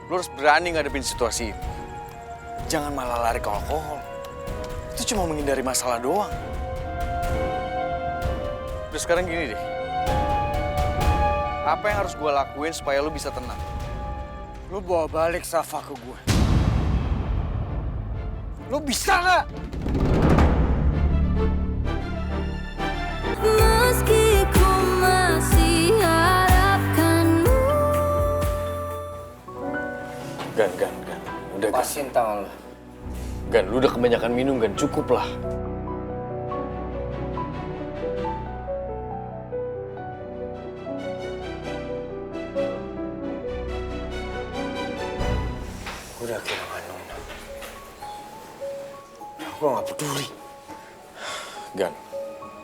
Lo harus berani ngadepin situasi ini. Jangan malah lari ke alkohol. Itu cuma menghindari masalah doang. Udah sekarang gini deh. Apa yang harus gue lakuin supaya lo bisa tenang? Lo bawa balik Safa ke gue. Lo bisa nggak? Meski ku masih harapkanmu. Gan. Udah, Gan. Pasin tangan lo. Gan, lu udah kebanyakan minum, Gan. Cukup lah. Gue udah kehilangan Nona. Gue gak peduli. Gan,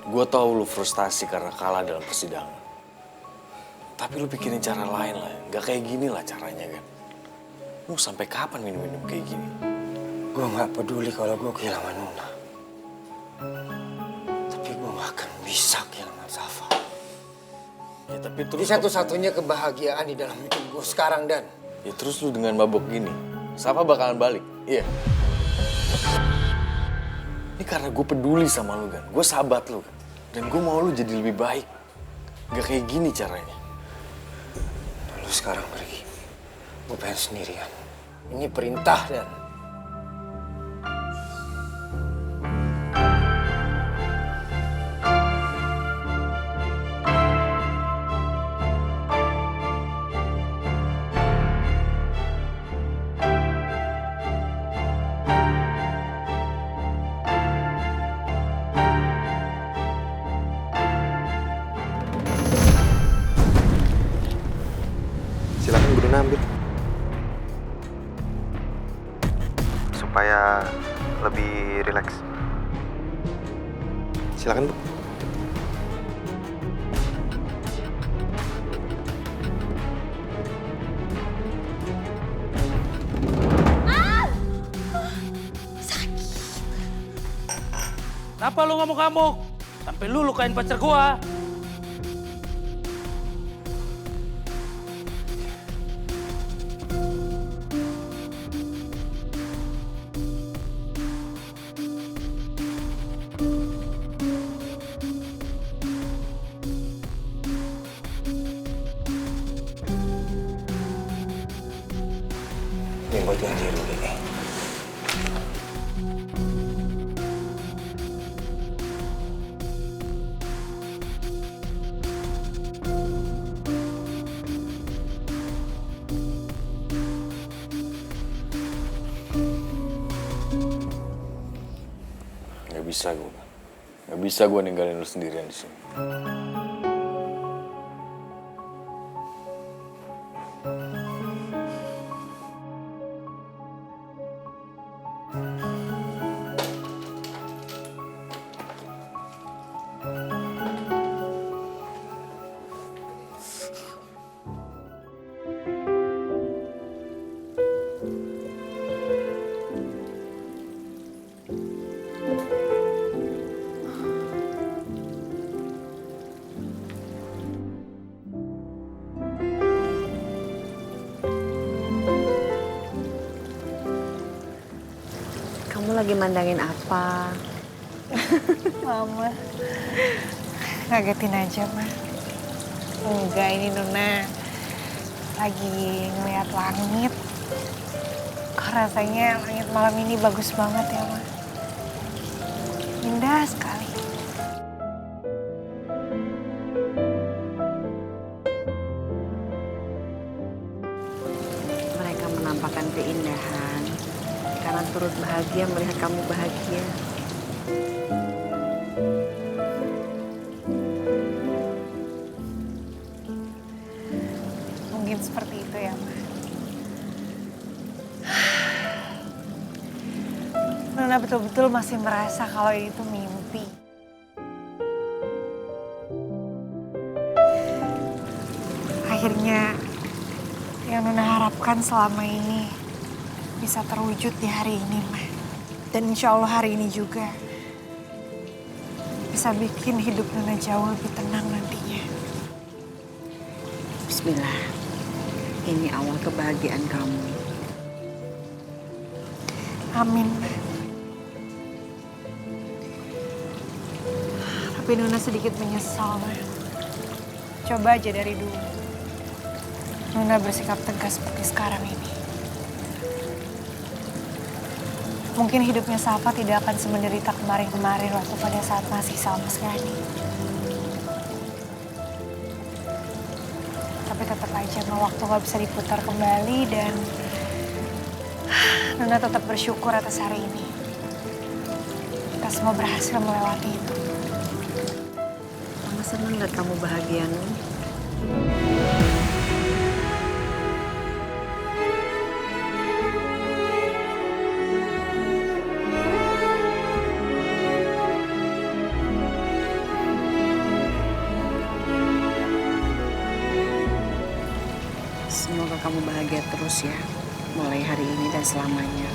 gue tahu lu frustasi karena kalah dalam persidangan. Tapi lu pikirin cara lain lah. Gak kayak gini lah caranya, Gan. Lu sampai kapan minum-minum kayak gini? Gue gak peduli kalau gue kehilangan Nona. Tapi gue gak akan bisa kehilangan Safa. Ya tapi Ini terus... satu-satunya kebahagiaan di dalam hidup gue sekarang, Dan. Ya terus lu dengan mabok gini, Safa bakalan balik. Iya. Ini karena gue peduli sama lu, Gan. Gue sahabat lu, Gan. Dan gue mau lu jadi lebih baik. Gak kayak gini caranya. Lu sekarang pergi. Gue pengen sendirian. Ini perintah, Dan. Silakan Bu Nona ambil. Supaya lebih rileks. Silakan Bu. Kenapa lu ngamuk-ngamuk? Sampai lu lukain pacar gua. Ini buat ganti rugi nih. Gak bisa gue. Gak bisa gue ninggalin lu sendirian di sini. Kamu lagi mandangin apa? Mama, ngagetin aja, Ma. Enggak, ini Nona lagi ngeliat langit. Kok rasanya langit malam ini bagus banget ya, Ma. Indah sekali. Mereka menampakkan keindahan karena turut bahagia melihat kamu bahagia. Mungkin seperti itu ya, Ma. Nona betul-betul masih merasa kalau ini tuh mimpi. Akhirnya yang Nona harapkan selama ini bisa terwujud di hari ini, Ma. Dan insya Allah hari ini juga bisa bikin hidup Nona jauh lebih tenang nantinya. Bismillah. ini awal kebahagiaan kamu. Amin, Ma. Tapi Nona sedikit menyesal, Ma. Coba aja dari dulu. Nona bersikap tegas seperti sekarang ini. Mungkin hidupnya Safa tidak akan semenderita kemarin-kemarin waktu pada saat masih sama Mas Gani. Tapi tetap aja Ma, waktu gak bisa diputar kembali dan Nona tetap bersyukur atas hari ini. Kita semua berhasil melewati itu. Mama senang lihat kamu bahagia, Nun. Semoga kamu bahagia terus ya, mulai hari ini dan selamanya.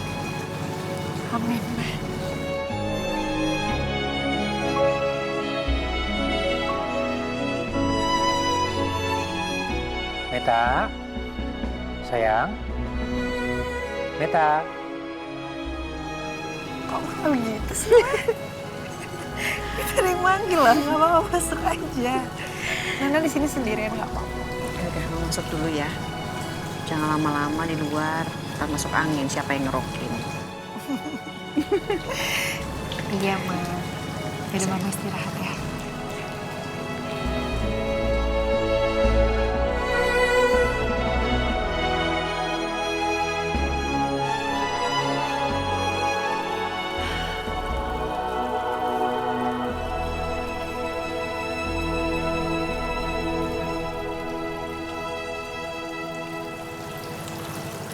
Amin, Ma. Meta, sayang. Meta. Kok malah gitu sih? Kita ada yang manggil lah, nggak apa-apa masuk aja. Nona di sini sendirian nggak apa-apa. Ya udah, kamu masuk dulu ya. Jangan lama-lama di luar, ntar masuk angin, siapa yang ngerokin. Iya, Ma. Jadi Mama istirahat ya.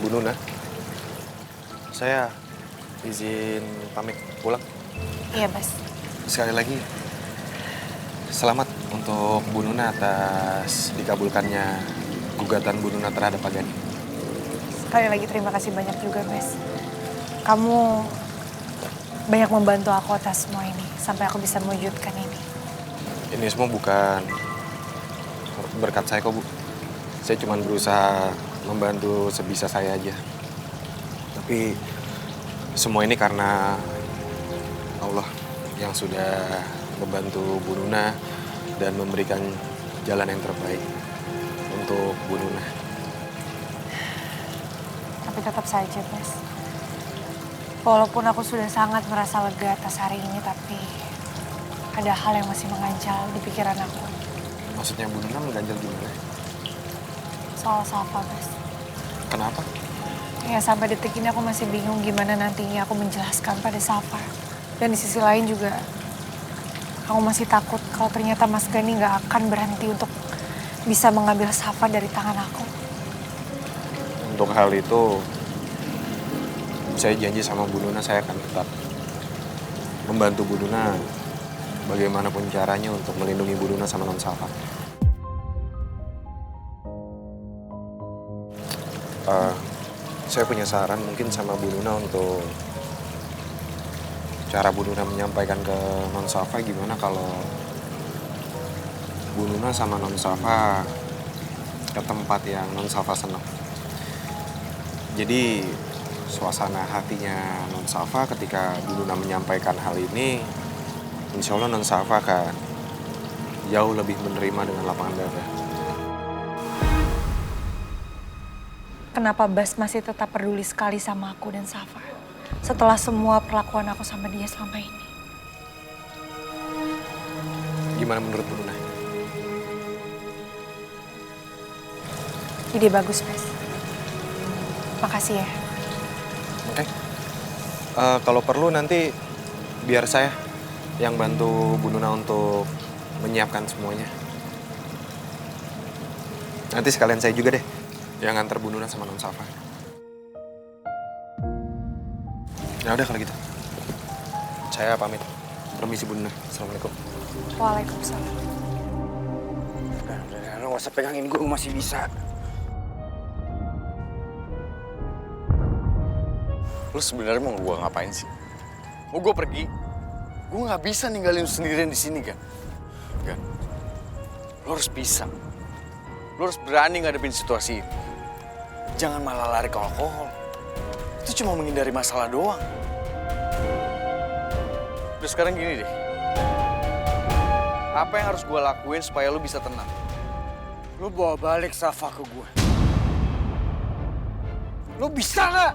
Bu Nuna, saya izin pamit pulang. Iya, Bas. Sekali lagi, selamat untuk Bu Nuna atas dikabulkannya gugatan Bu Nuna terhadap Pak Gani. Sekali lagi terima kasih banyak juga, Bas. Kamu banyak membantu aku atas semua ini, sampai aku bisa mewujudkan ini. Ini semua bukan berkat saya kok, Bu. Saya cuma berusaha membantu sebisa saya aja. Tapi semua ini karena Allah yang sudah membantu Bu Nuna dan memberikan jalan yang terbaik untuk Bu Nuna. Tapi tetap saja, Bas. Walaupun aku sudah sangat merasa lega atas hari ini, tapi ada hal yang masih mengganjal di pikiran aku. Maksudnya Bu Nuna mengganjal gimana? Soal Safa, Bas. Kenapa? Ya, sampai detik ini aku masih bingung gimana nantinya aku menjelaskan pada Safa. Dan di sisi lain juga, aku masih takut kalau ternyata Mas Gani nggak akan berhenti untuk bisa mengambil Safa dari tangan aku. Untuk hal itu, saya janji sama Bu Nuna saya akan tetap membantu Bu Nuna bagaimanapun caranya untuk melindungi Bu Nuna sama Non Safa. Saya punya saran mungkin sama Bu Nuna untuk cara Bu Nuna menyampaikan ke Non Safa gimana kalau Bu Nuna sama Non Safa ke tempat yang Non Safa senang. Jadi suasana hatinya Non Safa ketika Bu Nuna menyampaikan hal ini, insya Allah Non Safa akan jauh lebih menerima dengan lapangan dada. Kenapa Bas masih tetap peduli sekali sama aku dan Safa setelah semua perlakuan aku sama dia selama ini? Gimana menurut Bu Nuna? Ide bagus, Bas. Makasih ya. Oke. Kalau perlu nanti biar saya yang bantu Bu Nuna untuk menyiapkan semuanya. Nanti sekalian saya juga deh yang nganter Bu Nuna sama Non Safa. Ya udah kalau gitu. Saya pamit. Permisi Bu Nuna. Assalamualaikum. Waalaikumsalam. Udah, lo gak usah pegangin gue masih bisa. Lu sebenarnya mau gue ngapain sih? Mau gue pergi? Gue nggak bisa ninggalin lu sendirian di sini, Gan. Gan, lu harus bisa. Lu harus berani ngadepin situasi ini. jangan malah lari ke alkohol. Itu cuma menghindari masalah doang. Udah sekarang gini deh. Apa yang harus gue lakuin supaya lu bisa tenang? Lu bawa balik Safa ke gue. Lu bisa nggak?